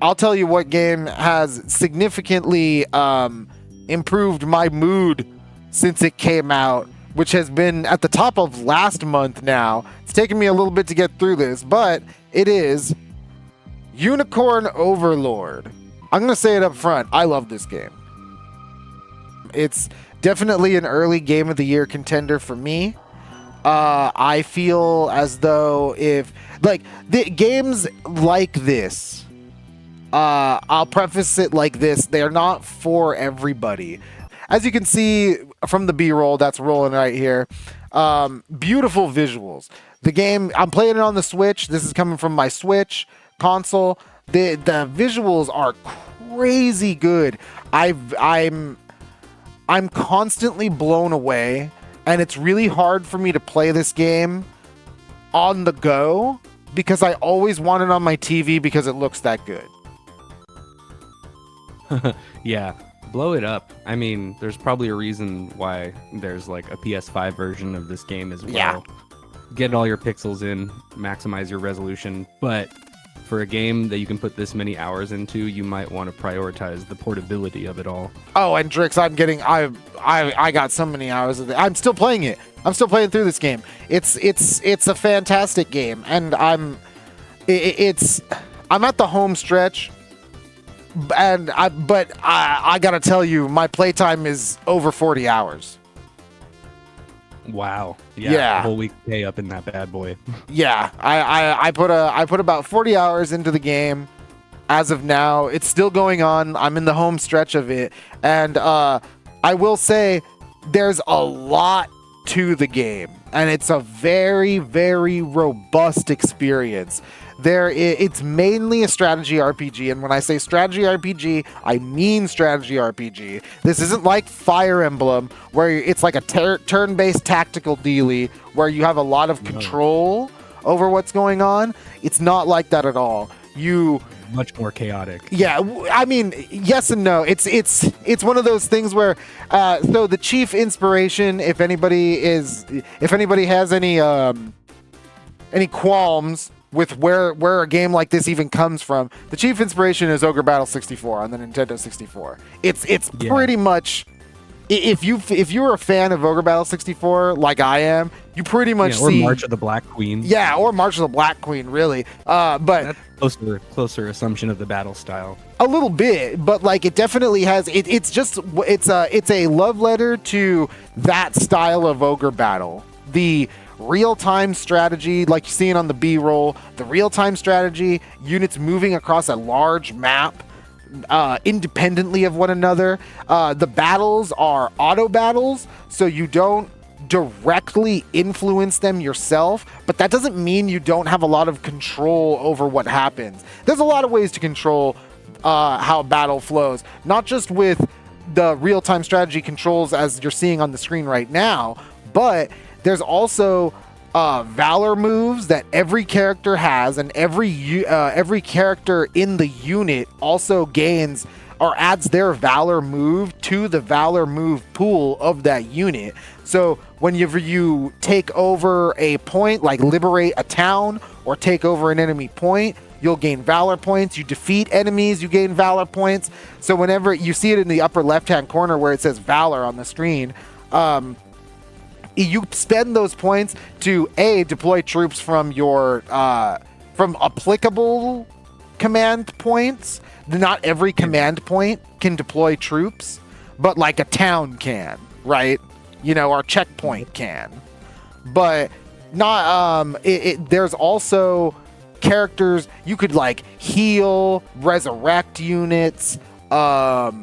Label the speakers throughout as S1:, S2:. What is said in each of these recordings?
S1: I'll tell you what game has significantly improved my mood since it came out, which has been at the top of last month now. It's taken me a little bit to get through this, but it is Unicorn Overlord. I'm going to say it up front. I love this game. It's definitely an early Game of the Year contender for me. I feel as though if, like, the games like this, I'll preface it like this, they're not for everybody. As you can see from the B-roll that's rolling right here, beautiful visuals. The game, I'm playing it on the Switch. This is coming from my Switch console. The visuals are crazy good. I'm constantly blown away, and it's really hard for me to play this game on the go because I always want it on my TV because it looks that good.
S2: Yeah, blow it up. I mean, there's probably a reason why there's like a PS5 version of this game as well.
S1: Yeah.
S2: Get all your pixels in, maximize your resolution, but for a game that you can put this many hours into, you might want to prioritize the portability of it all. Oh,
S1: and Drix, I got so many hours of it. I'm still playing it. I'm still playing through this game. It's a fantastic game, and I'm at the home stretch, and I gotta tell you, my playtime is over 40 hours.
S2: Wow. Yeah. A whole week pay up in that bad boy.
S1: Yeah. I put about 40 hours into the game as of now. It's still going on. I'm in the home stretch of it. And I will say there's a lot to the game, and it's a very, very robust experience. It's mainly a strategy RPG, and when I say strategy RPG, I mean strategy RPG. This isn't like Fire Emblem, where it's like a turn-based tactical dealy, where you have a lot of control over what's going on. It's not like that at all.
S2: Much more chaotic.
S1: Yeah, I mean, yes and no. It's one of those things where, so the chief inspiration, if anybody has any qualms with where a game like this even comes from, the chief inspiration is Ogre Battle 64 on the Nintendo 64. It's pretty much, if you're a fan of Ogre Battle 64 like I am, you pretty much see
S2: March of the Black Queen.
S1: Yeah, or March of the Black Queen, really. But
S2: that's closer assumption of the battle style.
S1: A little bit, but like it definitely has. It's a love letter to that style of Ogre Battle. The real-time strategy, like you're seeing on the B-roll, the real-time strategy, units moving across a large map independently of one another. The battles are auto battles, so you don't directly influence them yourself, but that doesn't mean you don't have a lot of control over what happens. There's a lot of ways to control how battle flows, not just with the real-time strategy controls as you're seeing on the screen right now, but there's also valor moves that every character has, and every character in the unit also gains or adds their valor move to the valor move pool of that unit. So whenever you take over a point, like liberate a town or take over an enemy point, you'll gain valor points. You defeat enemies, you gain valor points. So whenever you see it in the upper left-hand corner where it says valor on the screen, you spend those points to deploy troops from your from applicable command points. Not every command point can deploy troops, but like a town can, right? Or checkpoint can. But not there's also characters you could like heal, resurrect units, or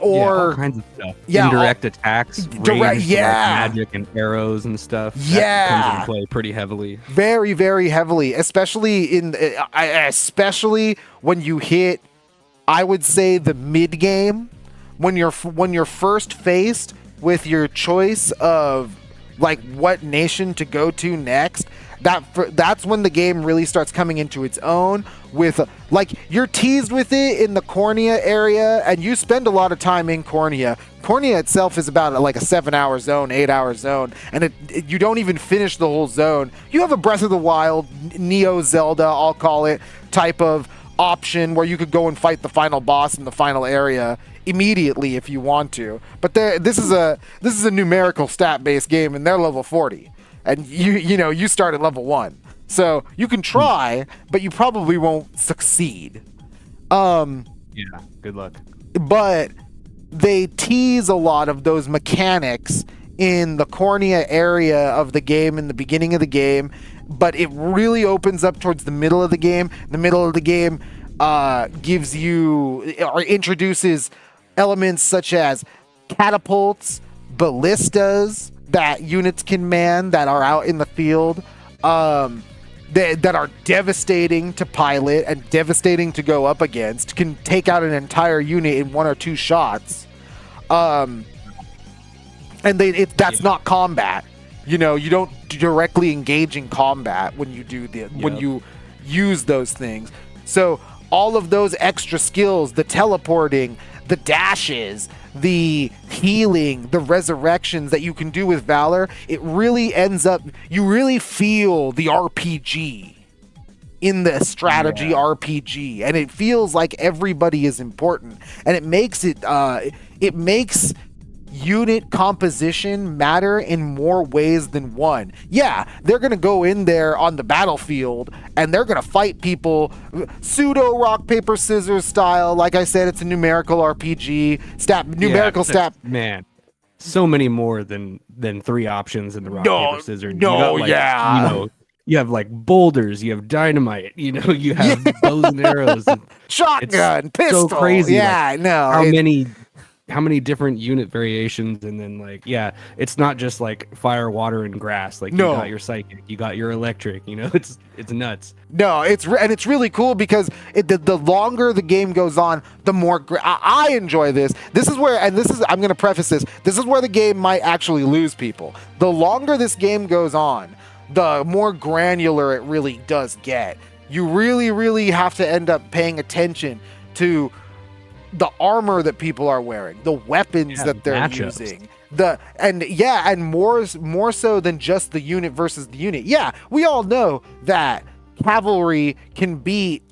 S2: all kinds of stuff. Indirect attacks, ranged, magic and arrows and stuff. That comes into play pretty heavily.
S1: Very, very heavily, especially when you hit, I would say, the mid game, when you're first faced with your choice of like what nation to go to next. That's when the game really starts coming into its own, with like you're teased with it in the Cornia area, and you spend a lot of time in Cornia. Cornia itself is about like a 7-hour zone, 8-hour zone, and you don't even finish the whole zone. You have a Breath of the Wild, Neo Zelda, I'll call it, type of option where you could go and fight the final boss in the final area immediately if you want to. But this is a numerical stat based game, and they're level 40, and you start at level 1, so you can try, but you probably won't succeed.
S2: Yeah, good luck.
S1: But they tease a lot of those mechanics in the Cornia area of the game in the beginning of the game, but it really opens up towards the middle of the game. The middle of the game gives you or introduces elements such as catapults, ballistas that units can man that are out in the field, that are devastating to pilot and devastating to go up against, can take out an entire unit in 1 or 2 shots. And that's not combat. You don't directly engage in combat when you do when you use those things. So all of those extra skills, the teleporting, the dashes, the healing, the resurrections that you can do with Valor, it really ends up, you really feel the RPG in the strategy RPG, and it feels like everybody is important, and it makes unit composition matter in more ways than one. Yeah, they're going to go in there on the battlefield and they're going to fight people pseudo rock paper scissors style. Like I said, it's a numerical RPG,
S2: Man, so many more than 3 options in the rock paper scissors. You have like boulders, you have dynamite, you have bows and arrows,
S1: shotgun, pistol.
S2: So crazy.
S1: Yeah,
S2: How many different unit variations, and then it's not just like fire, water, and grass. You got your psychic, you got your electric. It's nuts.
S1: No, it's really cool because the longer the game goes on, the more I enjoy this. I'm going to preface this. This is where the game might actually lose people. The longer this game goes on, the more granular it really does get. You really, really have to end up paying attention to the armor that people are wearing, the weapons that they're using, and more so than just the unit versus the unit. Yeah, we all know that cavalry can beat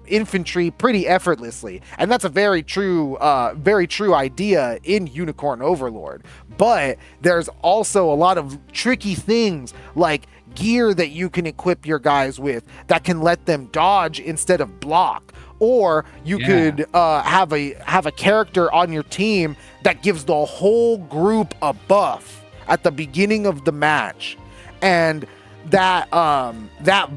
S1: infantry pretty effortlessly, and that's a very true idea in Unicorn Overlord. But there's also a lot of tricky things like gear that you can equip your guys with that can let them dodge instead of block. Or you could have a character on your team that gives the whole group a buff at the beginning of the match, and that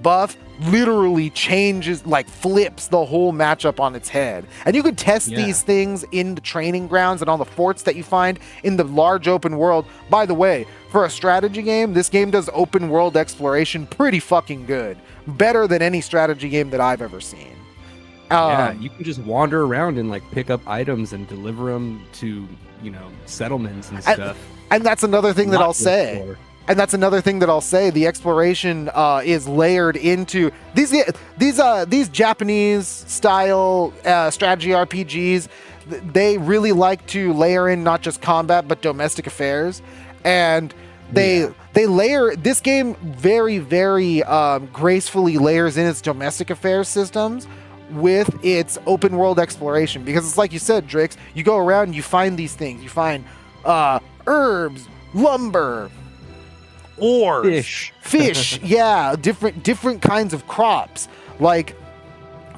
S1: buff literally changes, flips the whole matchup on its head. And you can test these things in the training grounds and on the forts that you find in the large open world. By the way, for a strategy game, this game does open world exploration pretty fucking good, better than any strategy game that I've ever seen.
S2: You can just wander around and pick up items and deliver them to settlements and stuff.
S1: And that's another thing that I'll say. The exploration is layered into these Japanese style strategy RPGs. They really like to layer in not just combat but domestic affairs, and they layer this game very, very gracefully layers in its domestic affairs systems with its open world exploration, because it's like you said, Drix, you go around and you find these things. You find herbs, lumber, ores, fish, different kinds of crops, like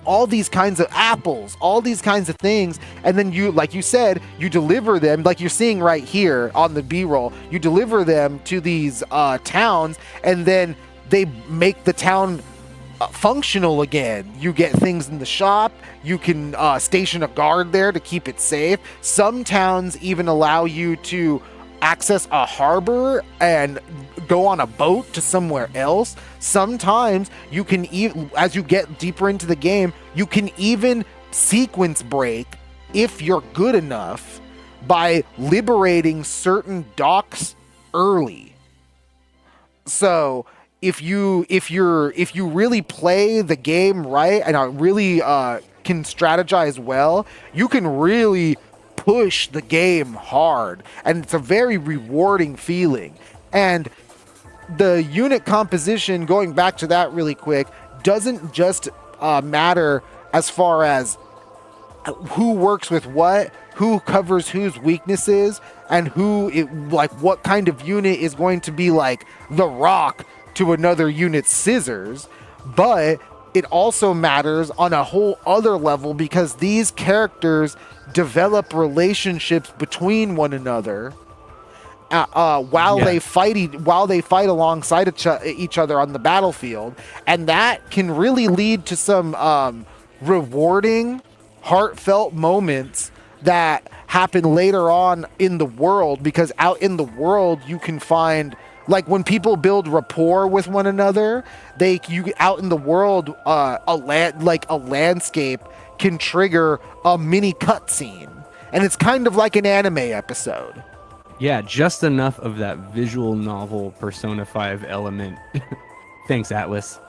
S1: all these kinds of apples, all these kinds of things. And then you, like you said, you deliver them, like you're seeing right here on the B-roll, you deliver them to these towns, and then they make the town functional again. You get things in the shop. You can station a guard there to keep it safe. Some towns even allow you to access a harbor and go on a boat to somewhere else. Sometimes you can as you get deeper into the game, you can even sequence break if you're good enough by liberating certain docks early. So if you really play the game right and really can strategize well, you can really push the game hard, and it's a very rewarding feeling. And the unit composition, going back to that really quick, doesn't just matter as far as who works with what, who covers whose weaknesses, and what kind of unit is going to be like the rock to another unit's scissors. But it also matters on a whole other level because these characters develop relationships between one another while they fight alongside each other on the battlefield, and that can really lead to some rewarding, heartfelt moments that happen later on in the world, because out in the world you can find, like, when people build rapport with one another, out in the world, a landscape can trigger a mini cutscene, and it's kind of like an anime episode.
S2: Yeah, just enough of that visual novel Persona 5 element. Thanks, Atlas.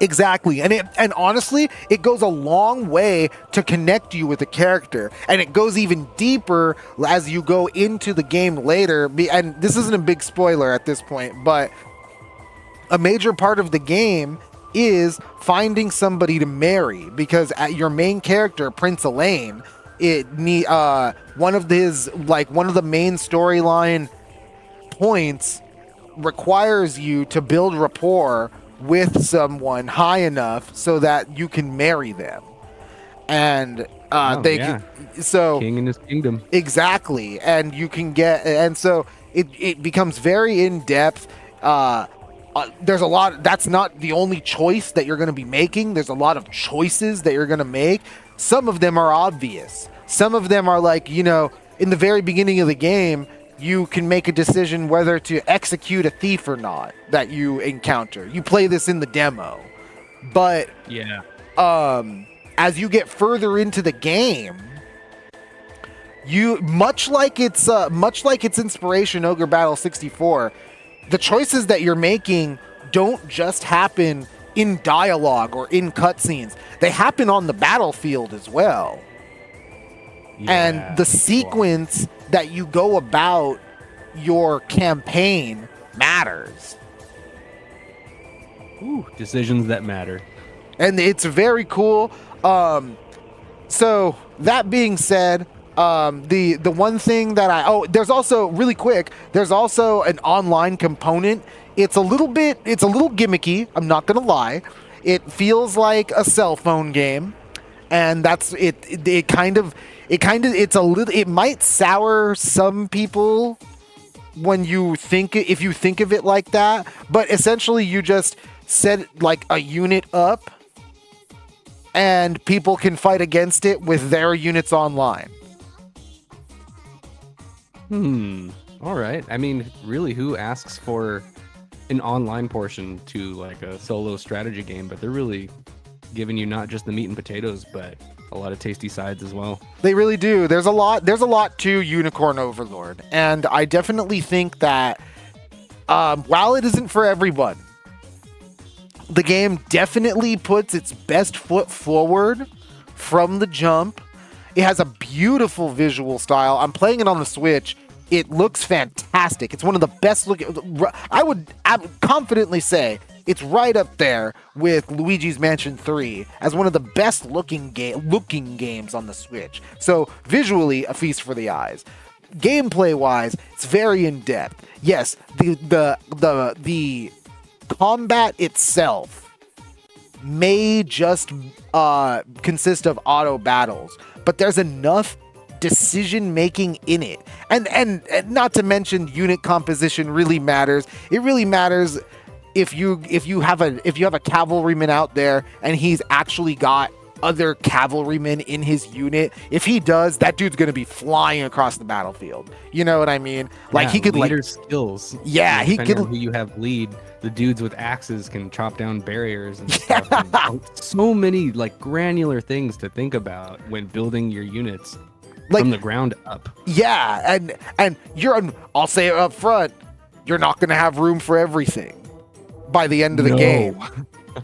S1: Exactly. And honestly, it goes a long way to connect you with a character, and it goes even deeper as you go into the game later. And this isn't a big spoiler at this point, but a major part of the game is finding somebody to marry, because your main character, Prince Alain, one of the main storyline points requires you to build rapport with someone high enough so that you can marry them. And so
S2: king in his kingdom.
S1: Exactly. And you can so it becomes very in depth. There's a lot. That's not the only choice that you're going to be making. There's a lot of choices that you're going to make. Some of them are obvious. Some of them are like, in the very beginning of the game, you can make a decision whether to execute a thief or not that you encounter. You play this in the demo. But as you get further into the game, much like its inspiration, Ogre Battle 64, the choices that you're making don't just happen in dialogue or in cutscenes. They happen on the battlefield as well. And the sequence that you go about your campaign matters.
S2: Ooh, decisions that matter.
S1: And it's very cool. So that being said, the one thing that there's also, really quick, there's also an online component. It's a little gimmicky, I'm not gonna lie. It feels like a cell phone game, and that's it. It might sour some people if you think of it like that, but essentially you just set like a unit up and people can fight against it with their units online.
S2: All right. I mean, really, who asks for an online portion to like a solo strategy game? But they're really giving you not just the meat and potatoes, but a lot of tasty sides as well.
S1: They really do. There's a lot to Unicorn Overlord, and I definitely think that while it isn't for everyone, the game definitely puts its best foot forward from the jump. It has a beautiful visual style. I'm playing it on the Switch. It looks fantastic. It's one of the best looking. I would confidently say it's right up there with Luigi's Mansion 3 as one of the best looking games on the Switch. So visually, a feast for the eyes. Gameplay wise, it's very in depth. Yes, the combat itself may just consist of auto battles, but there's enough decision making in it, and not to mention unit composition really matters. It really matters if you have a cavalryman out there and he's actually got other cavalrymen in his unit. If he does, that dude's gonna be flying across the battlefield. You know what I mean? Like, he could
S2: leader skills.
S1: Yeah, he could.
S2: Who you have lead, the dudes with axes can chop down barriers and stuff. And so many like granular things to think about when building your units. Like, from the ground up. Yeah, and I'll say it up front, you're not going to have room for everything by the end of the game.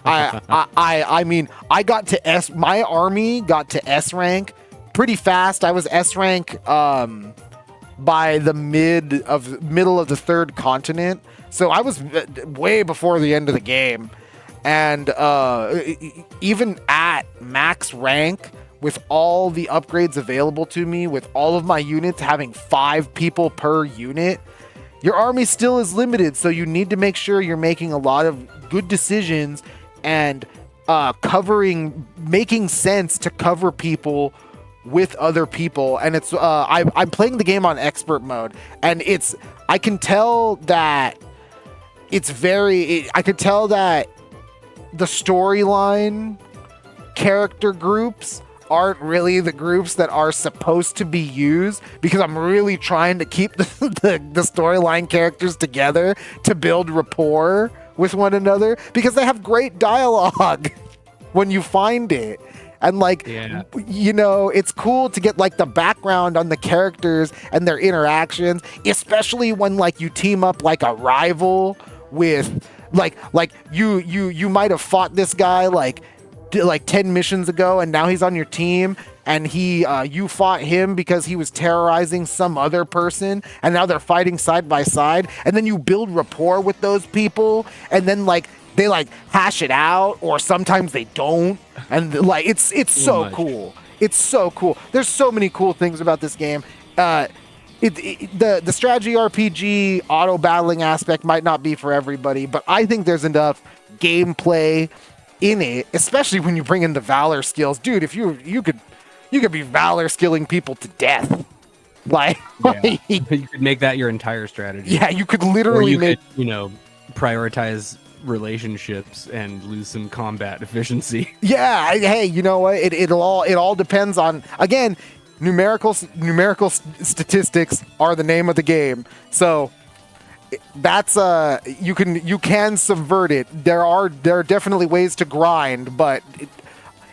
S2: I mean, my army got to S rank pretty fast. I was S rank by the middle of the third continent. So I was way before the end of the game.
S1: And even at max rank, with all the upgrades available to me, with all of my units having 5 people per unit, your army still is limited. So you need to make sure you're making a lot of good decisions and making sense to cover people with other people. And it's I'm playing the game on expert mode, and I can tell that I could tell that the storyline character groups aren't really the groups that are supposed to be used, because I'm really trying to keep the storyline characters together to build rapport with one another, because they have great dialogue when you find it. And it's cool to get like the background on the characters and their interactions, especially when like you team up like a rival with like you might have fought this guy like 10 missions ago, and now he's on your team, and you fought him because he was terrorizing some other person, and now they're fighting side by side, and then you build rapport with those people, and then like they like hash it out, or sometimes they don't, and like it's so cool. It's so cool. There's so many cool things about this game. The strategy RPG auto battling aspect might not be for everybody, but I think there's enough gameplay in it, especially when you bring in the valor skills, dude. If you could be valor skilling people to death, like
S2: you could make that your entire strategy.
S1: Yeah, you could literally
S2: could prioritize relationships and lose some combat efficiency.
S1: Yeah, hey, you know what? It all depends on, again, numerical statistics are the name of the game. So that's you can subvert it. There are definitely ways to grind, but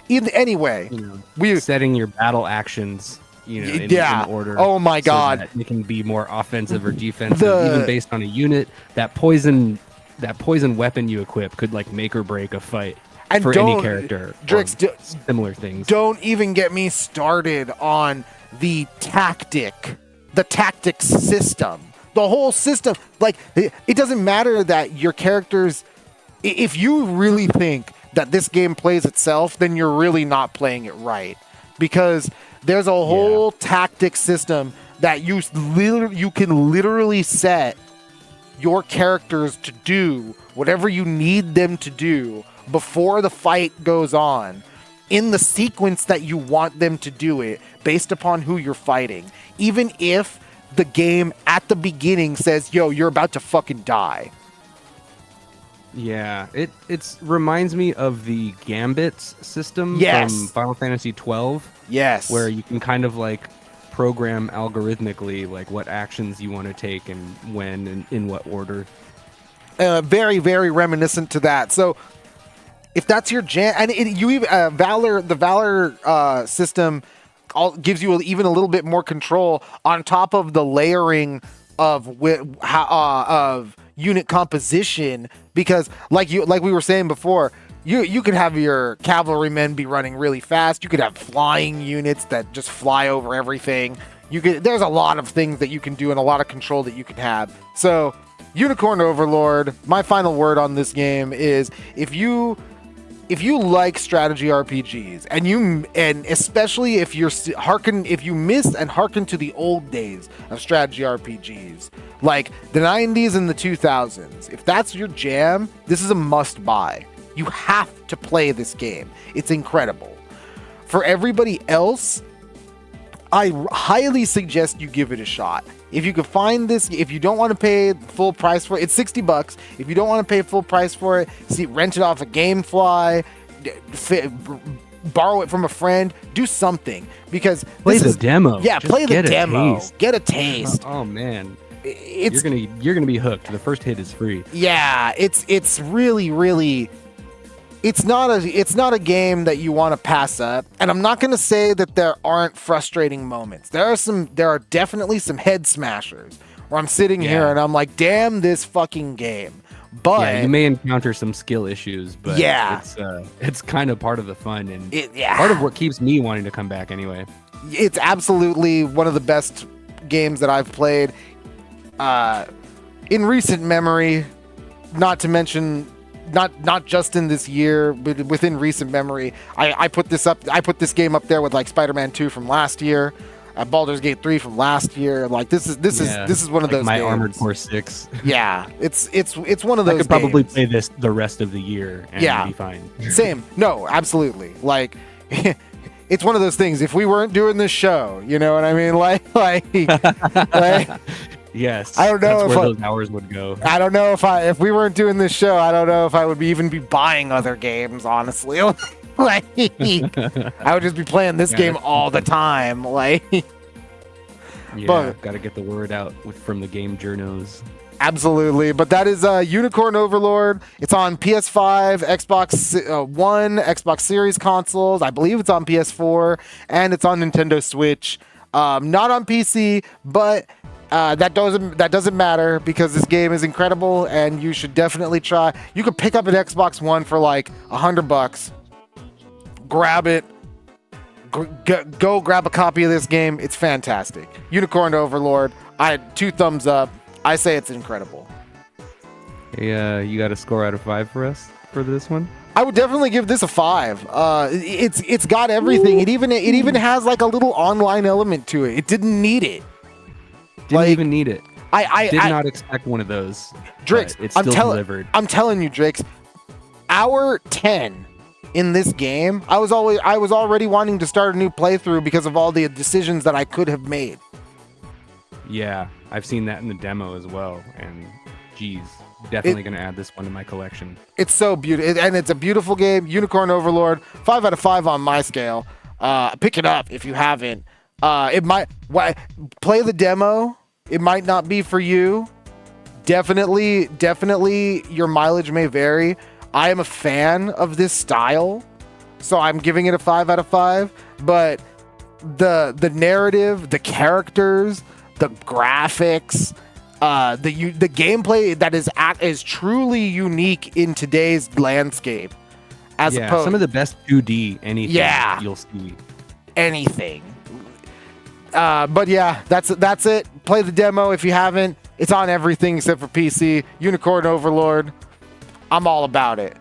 S1: anyway,
S2: setting your battle actions, in order.
S1: Oh my god,
S2: so that it can be more offensive or defensive, even based on a unit. That poison weapon you equip could like make or break a fight for any character.
S1: Drix,
S2: similar things.
S1: Don't even get me started on the tactics system. The whole system, like, it doesn't matter that your characters, if you really think that this game plays itself, then you're really not playing it right, because there's a whole tactics system that you can literally set your characters to do whatever you need them to do before the fight goes on, in the sequence that you want them to do it, based upon who you're fighting, even if the game at the beginning says, yo, you're about to fucking die.
S2: Yeah, it reminds me of the Gambits system from Final Fantasy 12.
S1: Yes.
S2: Where you can kind of like program algorithmically like what actions you want to take and when and in what order.
S1: Very, very reminiscent to that. So if that's your jam, and the Valor system gives you even a little bit more control on top of the layering of unit composition, because like we were saying before, you could have your cavalrymen be running really fast. You could have flying units that just fly over everything. There's a lot of things that you can do and a lot of control that you can have. So Unicorn Overlord, my final word on this game is, if you like strategy RPGs, and especially if you miss and hearken to the old days of strategy RPGs, like the 90s and the 2000s, if that's your jam, this is a must buy. You have to play this game. It's incredible. For everybody else, I highly suggest you give it a shot. If you could find this, if you don't want to pay full price for it, it's $60. If you don't want to pay full price for it, rent it off a Gamefly, borrow it from a friend, do something, because
S2: play the demo.
S1: Yeah, play the demo. Get a taste.
S2: Oh man, you're gonna be hooked. The first hit is free.
S1: Yeah, it's really, really. It's not a game that you want to pass up, and I'm not going to say that there aren't frustrating moments. There are definitely some head smashers where I'm sitting here and I'm like, damn this fucking game. But
S2: you may encounter some skill issues, but it's kind of part of the fun and part of what keeps me wanting to come back anyway.
S1: It's absolutely one of the best games that I've played in recent memory, not to mention not just in this year, but within recent memory. I put this game up there with like Spider-Man 2 from last year, Baldur's Gate 3 from last year. Like this is one of
S2: like
S1: those
S2: my
S1: games.
S2: Armored Core 6.
S1: Yeah, it's one of those.
S2: I could probably
S1: games.
S2: play this the rest of the year and be fine.
S1: Same. No, absolutely. Like it's one of those things. If we weren't doing this show, you know what I mean? Like
S2: yes.
S1: I don't know
S2: that's
S1: if
S2: where those hours would go.
S1: I don't know if we weren't doing this show, I don't know if I would even be buying other games, honestly. Like I would just be playing this game all the time. Like
S2: but gotta get the word out from the game journos.
S1: Absolutely. But that is Unicorn Overlord. It's on PS5, Xbox One, Xbox Series consoles. I believe it's on PS4, and it's on Nintendoswitch. Not on PC, but that doesn't matter because this game is incredible, and you should definitely try. You could pick up an Xbox One for like $100. Grab it. Go grab a copy of this game. It's fantastic. Unicorn Overlord. I had 2 thumbs up. I say it's incredible.
S2: Yeah, you got a score out of 5 for us for this one?
S1: I would definitely give this a 5. It's got everything. It even has like a little online element to it. It didn't need it.
S2: Didn't even need it.
S1: I
S2: did not expect one of those.
S1: Drix,
S2: it's still delivered.
S1: I'm telling you, Drix. Hour 10 in this game, I was already wanting to start a new playthrough because of all the decisions that I could have made.
S2: Yeah, I've seen that in the demo as well, and geez, definitely going to add this one to my collection. It's so beautiful, and it's a beautiful game. Unicorn Overlord, 5 out of 5 on my scale. Pick it up if you haven't. It might play the demo. It might not be for you. Definitely, your mileage may vary. I am a fan of this style, so I'm giving it a 5 out of 5. But the narrative, the characters, the graphics, the gameplay that is truly unique in today's landscape. As opposed, some of the best 2D anything you'll see.
S1: Anything. But yeah, that's it. Play the demo if you haven't. It's on everything except for PC. Unicorn Overlord. I'm all about it.